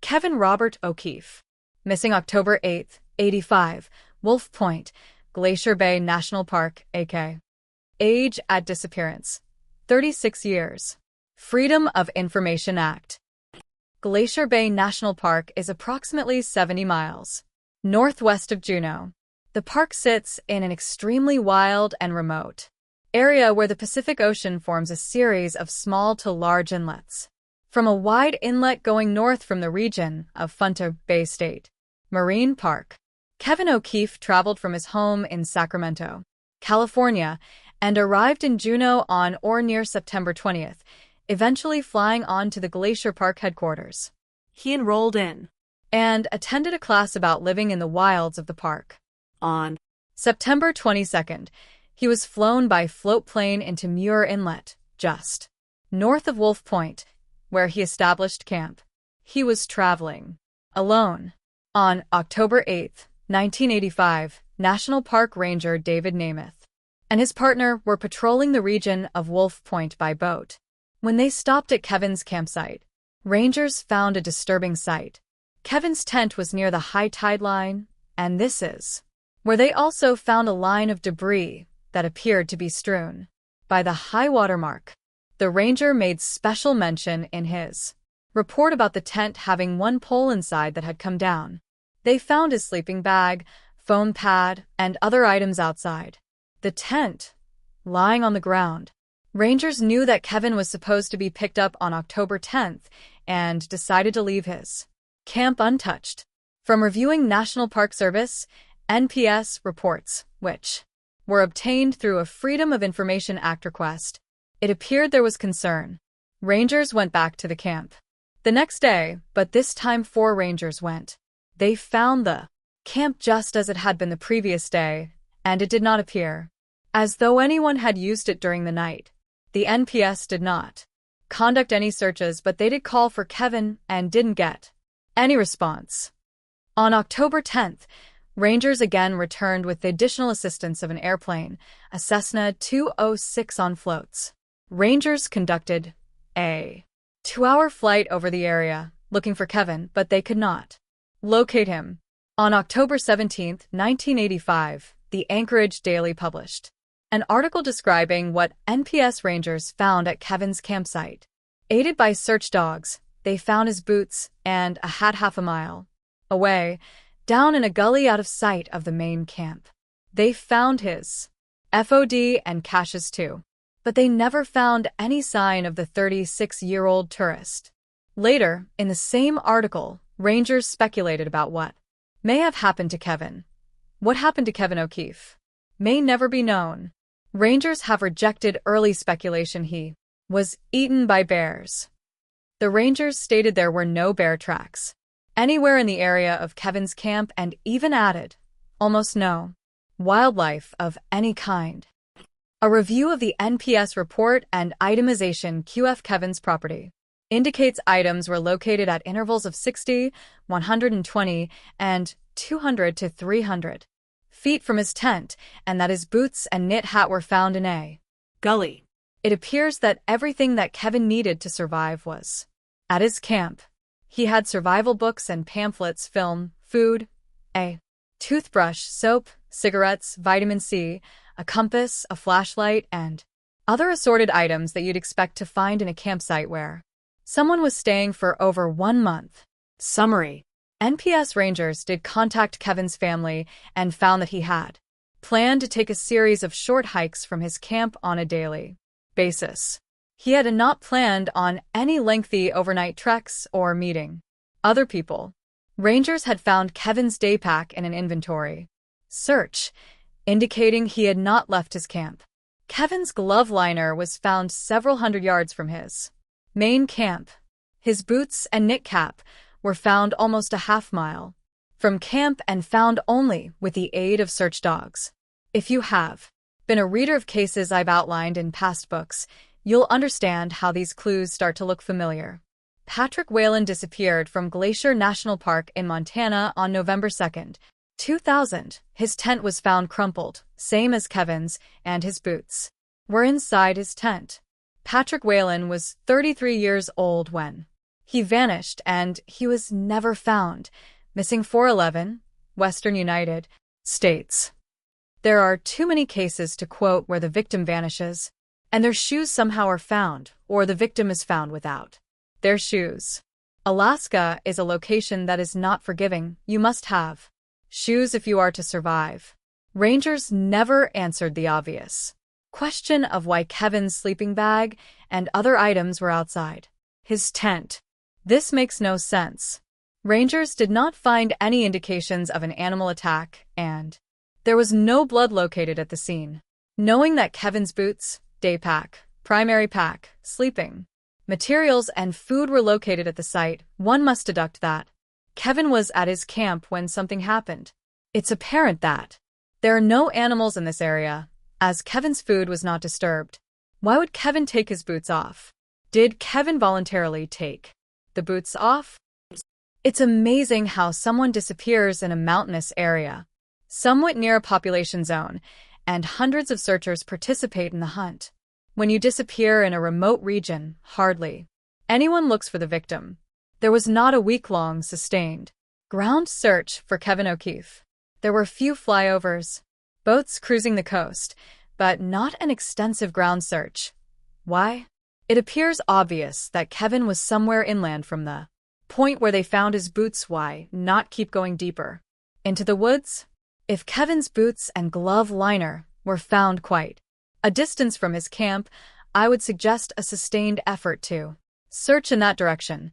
Kevin Robert O'Keefe. Missing October 8, 85. Wolf Point, Glacier Bay National Park, AK. Age at disappearance: 36 years. Freedom of Information Act. Glacier Bay National Park is approximately 70 miles northwest of Juneau. The park sits in an extremely wild and remote area where the Pacific Ocean forms a series of small to large inlets. From a wide inlet going north from the region of Funtah Bay State Marine Park, Kevin O'Keefe traveled from his home in Sacramento, California, and arrived in Juneau on or near September 20th, eventually flying on to the Glacier Park headquarters. He enrolled in and attended a class about living in the wilds of the park. On September 22nd, he was flown by float plane into Muir Inlet, just north of Wolf Point, where he established camp. He was traveling alone. On October 8, 1985, National Park Ranger David Namath and his partner were patrolling the region of Wolf Point by boat. When they stopped at Kevin's campsite, rangers found a disturbing sight. Kevin's tent was near the high tide line, and this is where they also found a line of debris that appeared to be strewn by the high water mark. The ranger made special mention in his report about the tent having one pole inside that had come down. They found his sleeping bag, foam pad, and other items outside the tent, lying on the ground. Rangers knew that Kevin was supposed to be picked up on October 10th and decided to leave his camp untouched. From reviewing National Park Service, NPS reports, which were obtained through a Freedom of Information Act request, it appeared there was concern. Rangers went back to the camp the next day, but this time 4 rangers went. They found the camp just as it had been the previous day, and it did not appear as though anyone had used it during the night. The NPS did not conduct any searches, but they did call for Kevin and didn't get any response. On October 10th, rangers again returned with the additional assistance of an airplane, a Cessna 206 on floats. Rangers conducted a 2-hour flight over the area, looking for Kevin, but they could not locate him. On October 17, 1985, the Anchorage Daily published an article describing what NPS rangers found at Kevin's campsite. Aided by search dogs, they found his boots and a hat half a mile away, down in a gully out of sight of the main camp. They found his FOD and caches too, but they never found any sign of the 36-year-old tourist. Later, in the same article, rangers speculated about what may have happened to Kevin. What happened to Kevin O'Keefe may never be known. Rangers have rejected early speculation he was eaten by bears. The rangers stated there were no bear tracks anywhere in the area of Kevin's camp and even added, almost no wildlife of any kind. A review of the NPS report and itemization QF Kevin's property indicates items were located at intervals of 60, 120, and 200 to 300 feet from his tent, and that his boots and knit hat were found in a gully. It appears that everything that Kevin needed to survive was at his camp. He had survival books and pamphlets, film, food, a toothbrush, soap, cigarettes, vitamin C, a compass, a flashlight, and other assorted items that you'd expect to find in a campsite where someone was staying for over 1 month. Summary: NPS rangers did contact Kevin's family and found that he had planned to take a series of short hikes from his camp on a daily basis. He had not planned on any lengthy overnight treks or meeting other people. Rangers had found Kevin's day pack in an inventory search, indicating he had not left his camp. Kevin's glove liner was found several hundred yards from his main camp. His boots and knit cap were found almost a half-mile from camp and found only with the aid of search dogs. If you have been a reader of cases I've outlined in past books, you'll understand how these clues start to look familiar. Patrick Whalen disappeared from Glacier National Park in Montana on November 2nd, 2000. His tent was found crumpled, same as Kevin's, and his boots were inside his tent. Patrick Whalen was 33 years old when He vanished and he was never found. Missing 411, Western United States. There are too many cases to quote where the victim vanishes, and their shoes somehow are found, or the victim is found without their shoes. Alaska is a location that is not forgiving. You must have shoes if you are to survive. Rangers never answered the obvious question of why Kevin's sleeping bag and other items were outside his tent. This makes no sense. Rangers did not find any indications of an animal attack, and there was no blood located at the scene. Knowing that Kevin's boots, day pack, primary pack, sleeping materials, and food were located at the site, one must deduct that Kevin was at his camp when something happened. It's apparent that there are no animals in this area, as Kevin's food was not disturbed. Why would Kevin take his boots off? Did Kevin voluntarily take the boots off? It's amazing how someone disappears in a mountainous area, somewhat near a population zone, and hundreds of searchers participate in the hunt. When you disappear in a remote region, hardly anyone looks for the victim. There was not a week-long, sustained ground search for Kevin O'Keefe. There were few flyovers, boats cruising the coast, but not an extensive ground search. Why? It appears obvious that Kevin was somewhere inland from the point where they found his boots. Why not keep going deeper into the woods? If Kevin's boots and glove liner were found quite a distance from his camp, I would suggest a sustained effort to search in that direction.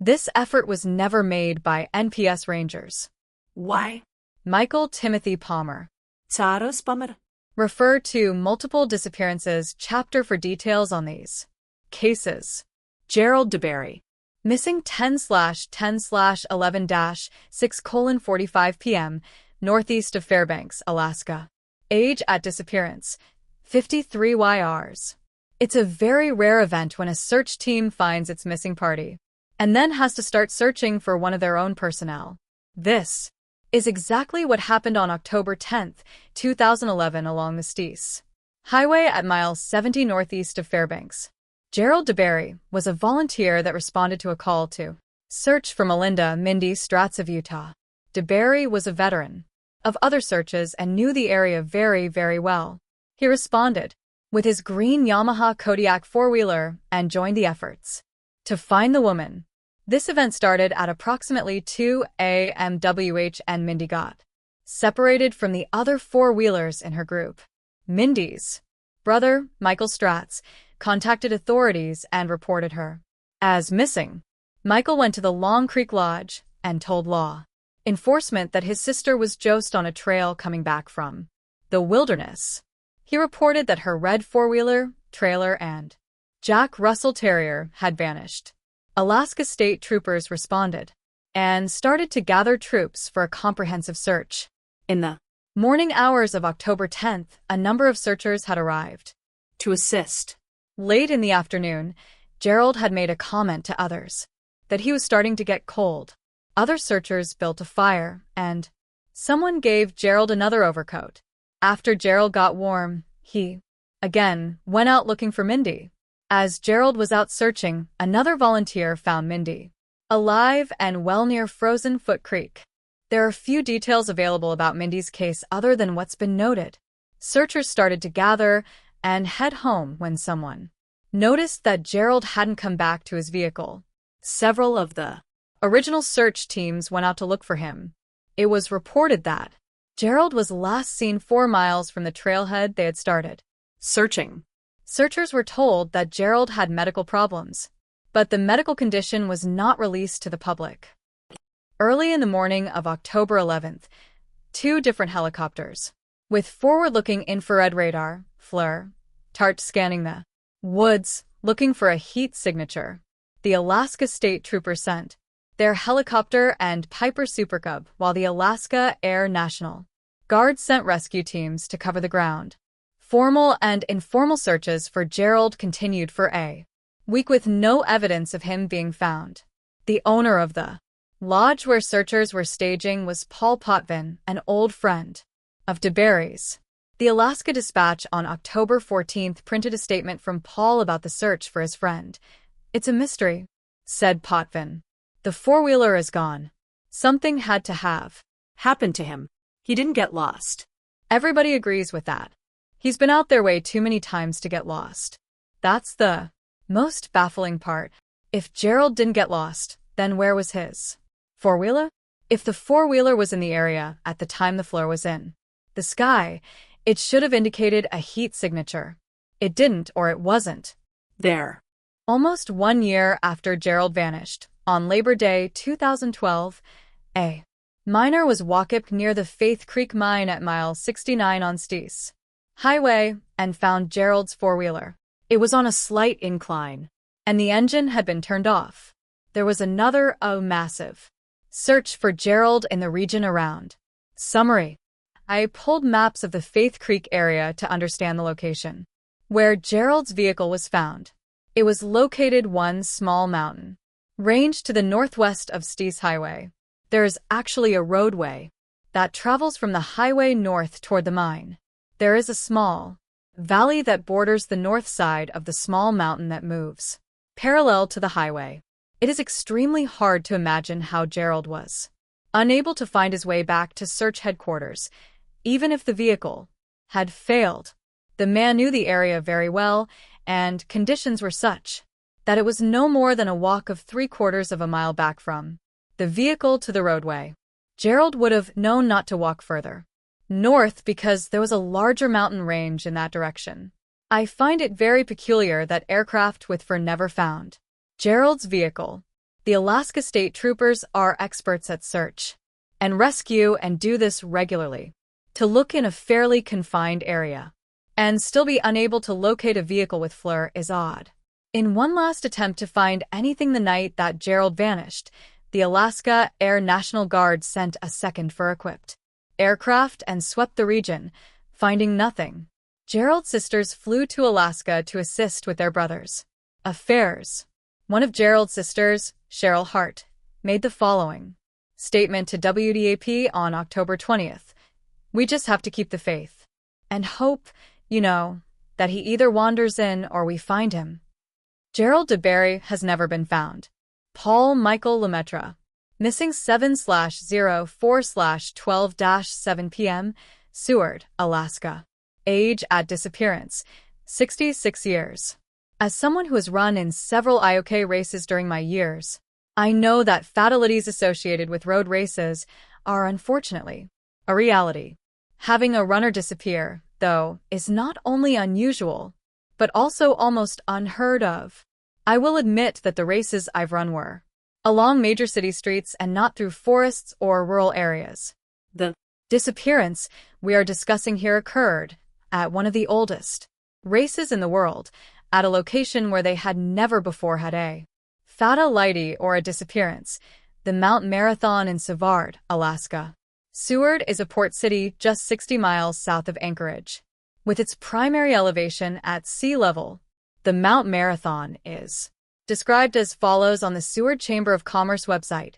This effort was never made by NPS Rangers. Why? Michael Timothy Palmer. Taros Palmer. Refer to Multiple Disappearances chapter for details on these cases. Gerald DeBerry. Missing 10/10/11-6:45 p.m., northeast of Fairbanks, Alaska. Age at disappearance, 53 YRs. It's a very rare event when a search team finds its missing party and then has to start searching for one of their own personnel. This is exactly what happened on October 10, 2011 along the Steese Highway at mile 70 northeast of Fairbanks. Gerald DeBerry was a volunteer that responded to a call to search for Melinda Mindy Stratz of Utah. DeBerry was a veteran of other searches and knew the area very, very well. He responded with his green Yamaha Kodiak four-wheeler and joined the efforts to find the woman. This event started at approximately 2 a.m. WH and Mindy got separated from the other four-wheelers in her group. Mindy's brother, Michael Stratz, contacted authorities and reported her as missing. Michael went to the Long Creek Lodge and told law enforcement that his sister was just on a trail coming back from the wilderness. He reported that her red four-wheeler, trailer, and Jack Russell Terrier had vanished. Alaska State Troopers responded and started to gather troops for a comprehensive search. In the morning hours of October 10th, a number of searchers had arrived to assist. Late in the afternoon, Gerald had made a comment to others that he was starting to get cold. Other searchers built a fire, and someone gave Gerald another overcoat. After Gerald got warm, he, again, went out looking for Mindy. As Gerald was out searching, another volunteer found Mindy alive and well near Frozen Foot Creek. There are few details available about Mindy's case other than what's been noted. Searchers started to gather and head home when someone noticed that Gerald hadn't come back to his vehicle. Several of the original search teams went out to look for him. It was reported that Gerald was last seen 4 miles from the trailhead they had started searching. Searchers were told that Gerald had medical problems, but the medical condition was not released to the public. Early in the morning of October 11th, 2 different helicopters with forward-looking infrared radar, FLIR, TART scanning the woods, looking for a heat signature. The Alaska State Troopers sent their helicopter and Piper Super Cub, while the Alaska Air National Guard sent rescue teams to cover the ground. Formal and informal searches for Gerald continued for a week with no evidence of him being found. The owner of the lodge where searchers were staging was Paul Potvin, an old friend of DeBerry's. The Alaska Dispatch on October 14th printed a statement from Paul about the search for his friend. "It's a mystery," said Potvin. The four-wheeler is gone. Something had to have happened to him. He didn't get lost. Everybody agrees with that. He's been out their way too many times to get lost. That's the most baffling part. If Gerald didn't get lost, then where was his four-wheeler? If the four-wheeler was in the area at the time the floor was in the sky, it should have indicated a heat signature. It didn't, or it wasn't there. Almost 1 year after Gerald vanished, on Labor Day 2012, a miner was walked near the Faith Creek mine at mile 69 on Steese Highway and found Gerald's four-wheeler. It was on a slight incline, and the engine had been turned off. There was another massive search for Gerald in the region around. Summary. I pulled maps of the Faith Creek area to understand the location where Gerald's vehicle was found. It was located one small mountain range to the northwest of Steese Highway. There is actually a roadway that travels from the highway north toward the mine. There is a small valley that borders the north side of the small mountain that moves parallel to the highway. It is extremely hard to imagine how Gerald was unable to find his way back to search headquarters, even if the vehicle had failed. The man knew the area very well, and conditions were such that it was no more than a walk of 3/4 of a mile back from the vehicle to the roadway. Gerald would have known not to walk further north because there was a larger mountain range in that direction. I find it very peculiar that aircraft with fur never found Gerald's vehicle. The Alaska State Troopers are experts at search and rescue and do this regularly. To look in a fairly confined area and still be unable to locate a vehicle with FLIR is odd. In one last attempt to find anything the night that Gerald vanished, the Alaska Air National Guard sent a second FLIR-equipped aircraft and swept the region, finding nothing. Gerald's sisters flew to Alaska to assist with their brothers' affairs. One of Gerald's sisters, Cheryl Hart, made the following statement to WDAP on October 20th. We just have to keep the faith and hope, that he either wanders in or we find him. Gerald DeBerry has never been found. Paul Michael Lemaitre, missing 7/04/12-7 p.m., Seward, Alaska. Age at disappearance, 66 years. As someone who has run in several IOK races during my years, I know that fatalities associated with road races are unfortunately a reality. Having a runner disappear, though, is not only unusual, but also almost unheard of. I will admit that the races I've run were along major city streets and not through forests or rural areas. The disappearance we are discussing here occurred at one of the oldest races in the world, at a location where they had never before had a fatality or a disappearance, the Mount Marathon in Savard, Alaska. Seward is a port city just 60 miles south of Anchorage. With its primary elevation at sea level, the Mount Marathon is described as follows on the Seward Chamber of Commerce website.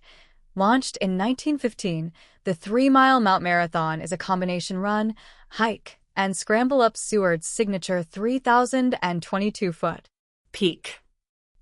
Launched in 1915, the 3-mile Mount Marathon is a combination run, hike, and scramble up Seward's signature 3,022-foot peak.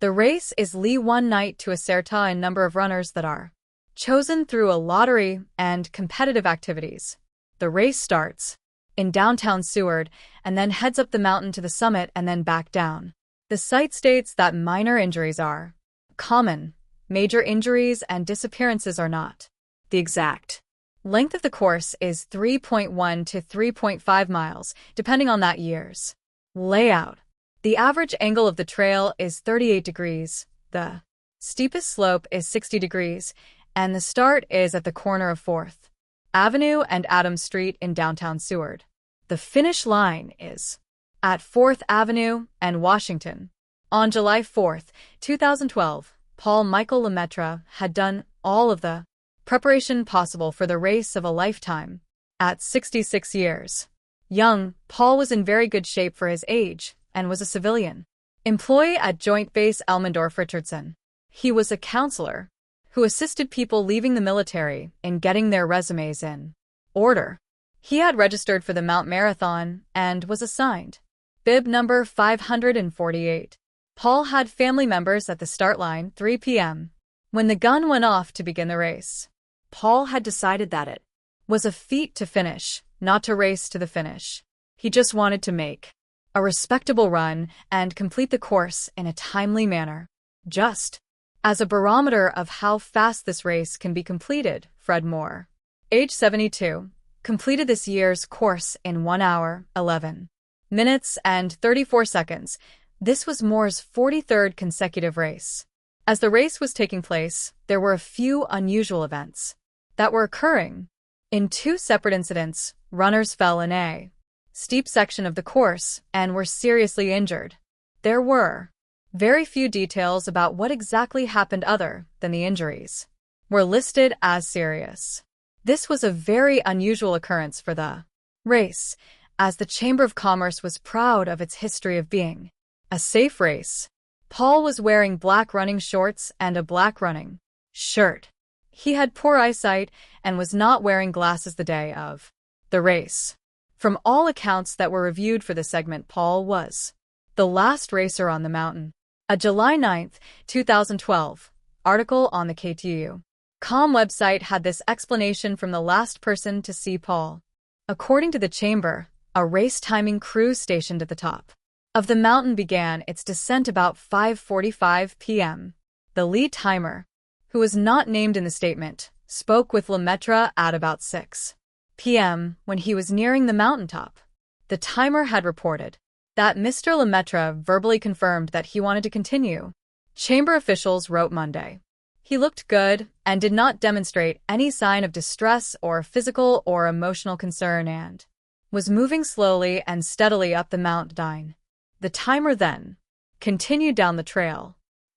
The race is one night to a certain number of runners that are chosen through a lottery and competitive activities. The race starts in downtown Seward and then heads up the mountain to the summit and then back down. The site states that minor injuries are common. Major injuries and disappearances are not. The exact length of the course is 3.1 to 3.5 miles, depending on that year's layout. The average angle of the trail is 38 degrees, the steepest slope is 60 degrees, and the start is at the corner of 4th Avenue and Adams Street in downtown Seward. The finish line is at 4th Avenue and Washington. On July 4, 2012, Paul Michael Lemaitre had done all of the preparation possible for the race of a lifetime. At 66 years young, Paul was in very good shape for his age and was a civilian employee at Joint Base Elmendorf-Richardson. He was a counselor who assisted people leaving the military in getting their resumes in order. He had registered for the Mount Marathon and was assigned bib number 548. Paul had family members at the start line 3 p.m. when the gun went off to begin the race. Paul had decided that it Was a feat to finish, not to race to the finish. He just wanted to make a respectable run and complete the course in a timely manner. Just as a barometer of how fast this race can be completed, Fred Moore, age 72, completed this year's course in 1 hour, 11 minutes and 34 seconds. This was Moore's 43rd consecutive race. As the race was taking place, there were a few unusual events that were occurring. In 2 separate incidents, runners fell in a steep section of the course and were seriously injured. There were very few details about what exactly happened other than the injuries were listed as serious. This was a very unusual occurrence for the race, as the Chamber of Commerce was proud of its history of being a safe race. Paul was wearing black running shorts and a black running shirt. He had poor eyesight and was not wearing glasses the day of the race. From all accounts that were reviewed for the segment, Paul was the last racer on the mountain. A July 9, 2012, article on the KTU.com website had this explanation from the last person to see Paul. According to the chamber, a race timing crew stationed at the top of the mountain began its descent about 5:45 p.m. The lead timer, who was not named in the statement, spoke with Lemaitre at about 6 p.m. when he was nearing the mountaintop. The timer had reported that Mr. Lemaitre verbally confirmed that he wanted to continue. Chamber officials wrote Monday. He looked good and did not demonstrate any sign of distress or physical or emotional concern and was moving slowly and steadily up the mountain. The timer then continued down the trail.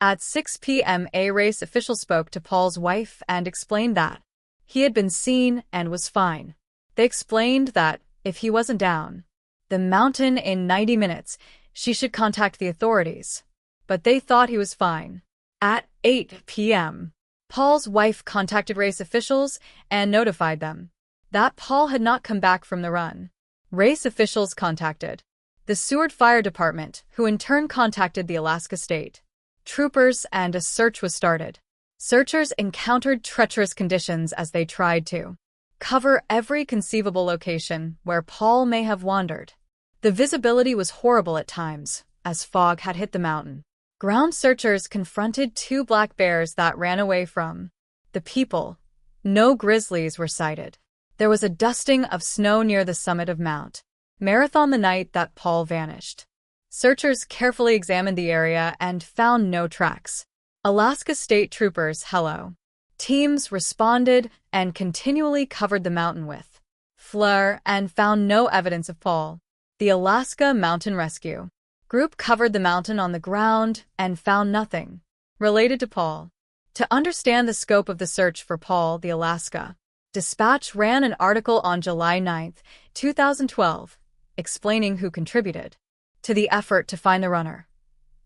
At 6 p.m., a race official spoke to Paul's wife and explained that he had been seen and was fine. They explained that if he wasn't down the mountain in 90 minutes, she should contact the authorities. But they thought he was fine. At 8 p.m., Paul's wife contacted race officials and notified them that Paul had not come back from the run. Race officials contacted the Seward Fire Department, who in turn contacted the Alaska State Troopers, and a search was started. Searchers encountered treacherous conditions as they tried to cover every conceivable location where Paul may have wandered. The visibility was horrible at times, as fog had hit the mountain. Ground searchers confronted 2 black bears that ran away from the people. No grizzlies were sighted. There was a dusting of snow near the summit of Mount Marathon the night that Paul vanished. Searchers carefully examined the area and found no tracks. Alaska State Troopers Hello teams responded and continually covered the mountain with FLIR and found no evidence of Paul. The Alaska Mountain Rescue Group covered the mountain on the ground and found nothing related to Paul. To understand the scope of the search for Paul, the Alaska Dispatch ran an article on July 9, 2012, explaining who contributed to the effort to find the runner.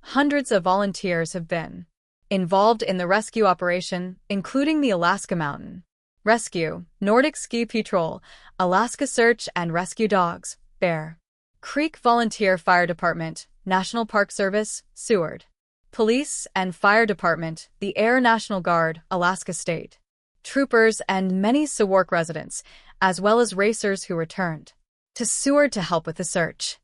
Hundreds of volunteers have been involved in the rescue operation, including the Alaska Mountain Rescue, Nordic Ski Patrol, Alaska Search and Rescue Dogs, Bear Creek Volunteer Fire Department, National Park Service, Seward Police and Fire Department, the Air National Guard, Alaska State Troopers, and many Sawark residents, as well as racers who returned to Seward to help with the search.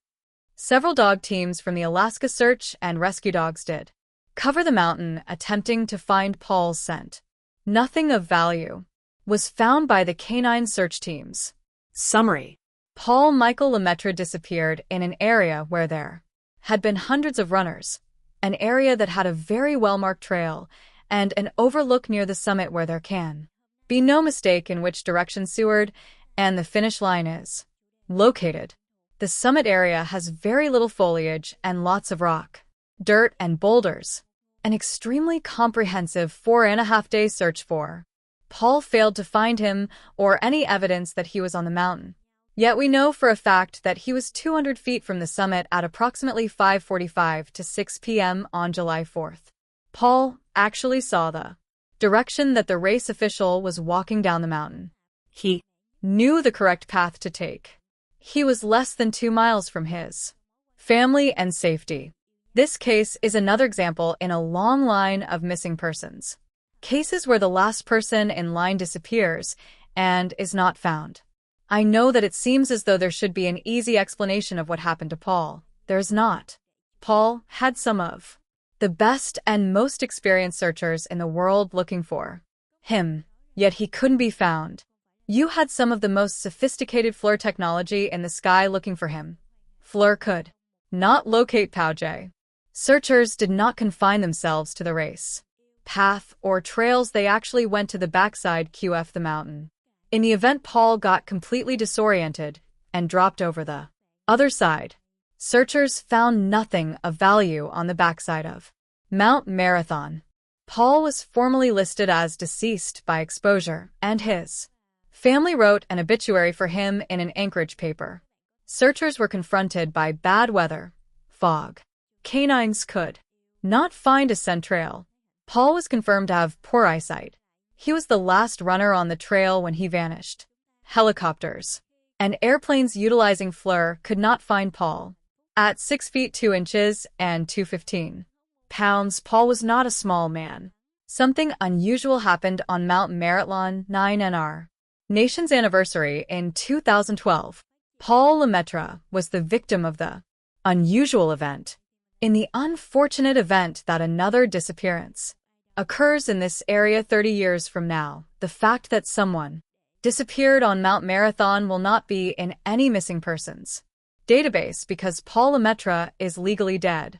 Several dog teams from the Alaska Search and Rescue Dogs did cover the mountain attempting to find Paul's scent. Nothing of value was found by the canine search teams. Summary. Paul Michael Lemaitre disappeared in an area where there had been hundreds of runners, an area that had a very well-marked trail and an overlook near the summit where there can be no mistake in which direction Seward and the finish line is located. The summit area has very little foliage and lots of rock, dirt, and boulders. An extremely comprehensive 4.5-day search for Paul failed to find him or any evidence that he was on the mountain. Yet we know for a fact that he was 200 feet from the summit at approximately 5:45 to 6 p.m. on July 4th. Paul actually saw the direction that the race official was walking down the mountain. He knew the correct path to take. He was less than 2 miles from his family and safety. This case is another example in a long line of missing persons. Cases where the last person in line disappears and is not found. I know that it seems as though there should be an easy explanation of what happened to Paul. There's not. Paul had some of the best and most experienced searchers in the world looking for him, yet he couldn't be found. You had some of the most sophisticated FLIR technology in the sky looking for him. FLIR could not locate Pauge. Searchers did not confine themselves to the race path or trails, they actually went to the backside QF the mountain. In the event Paul got completely disoriented and dropped over the other side, searchers found nothing of value on the backside of Mount Marathon. Paul was formally listed as deceased by exposure, and his family wrote an obituary for him in an Anchorage paper. Searchers were confronted by bad weather, fog. Canines could not find a scent trail. Paul was confirmed to have poor eyesight. He was the last runner on the trail when he vanished. Helicopters and airplanes utilizing FLIR could not find Paul. At 6 feet 2 inches and 215 pounds, Paul was not a small man. Something unusual happened on Mount Marathon 9NR. Nation's anniversary in 2012. Paul Lemaitre was the victim of the unusual event. In the unfortunate event that another disappearance occurs in this area 30 years from now, the fact that someone disappeared on Mount Marathon will not be in any missing persons database because Paul Lemaitre is legally dead.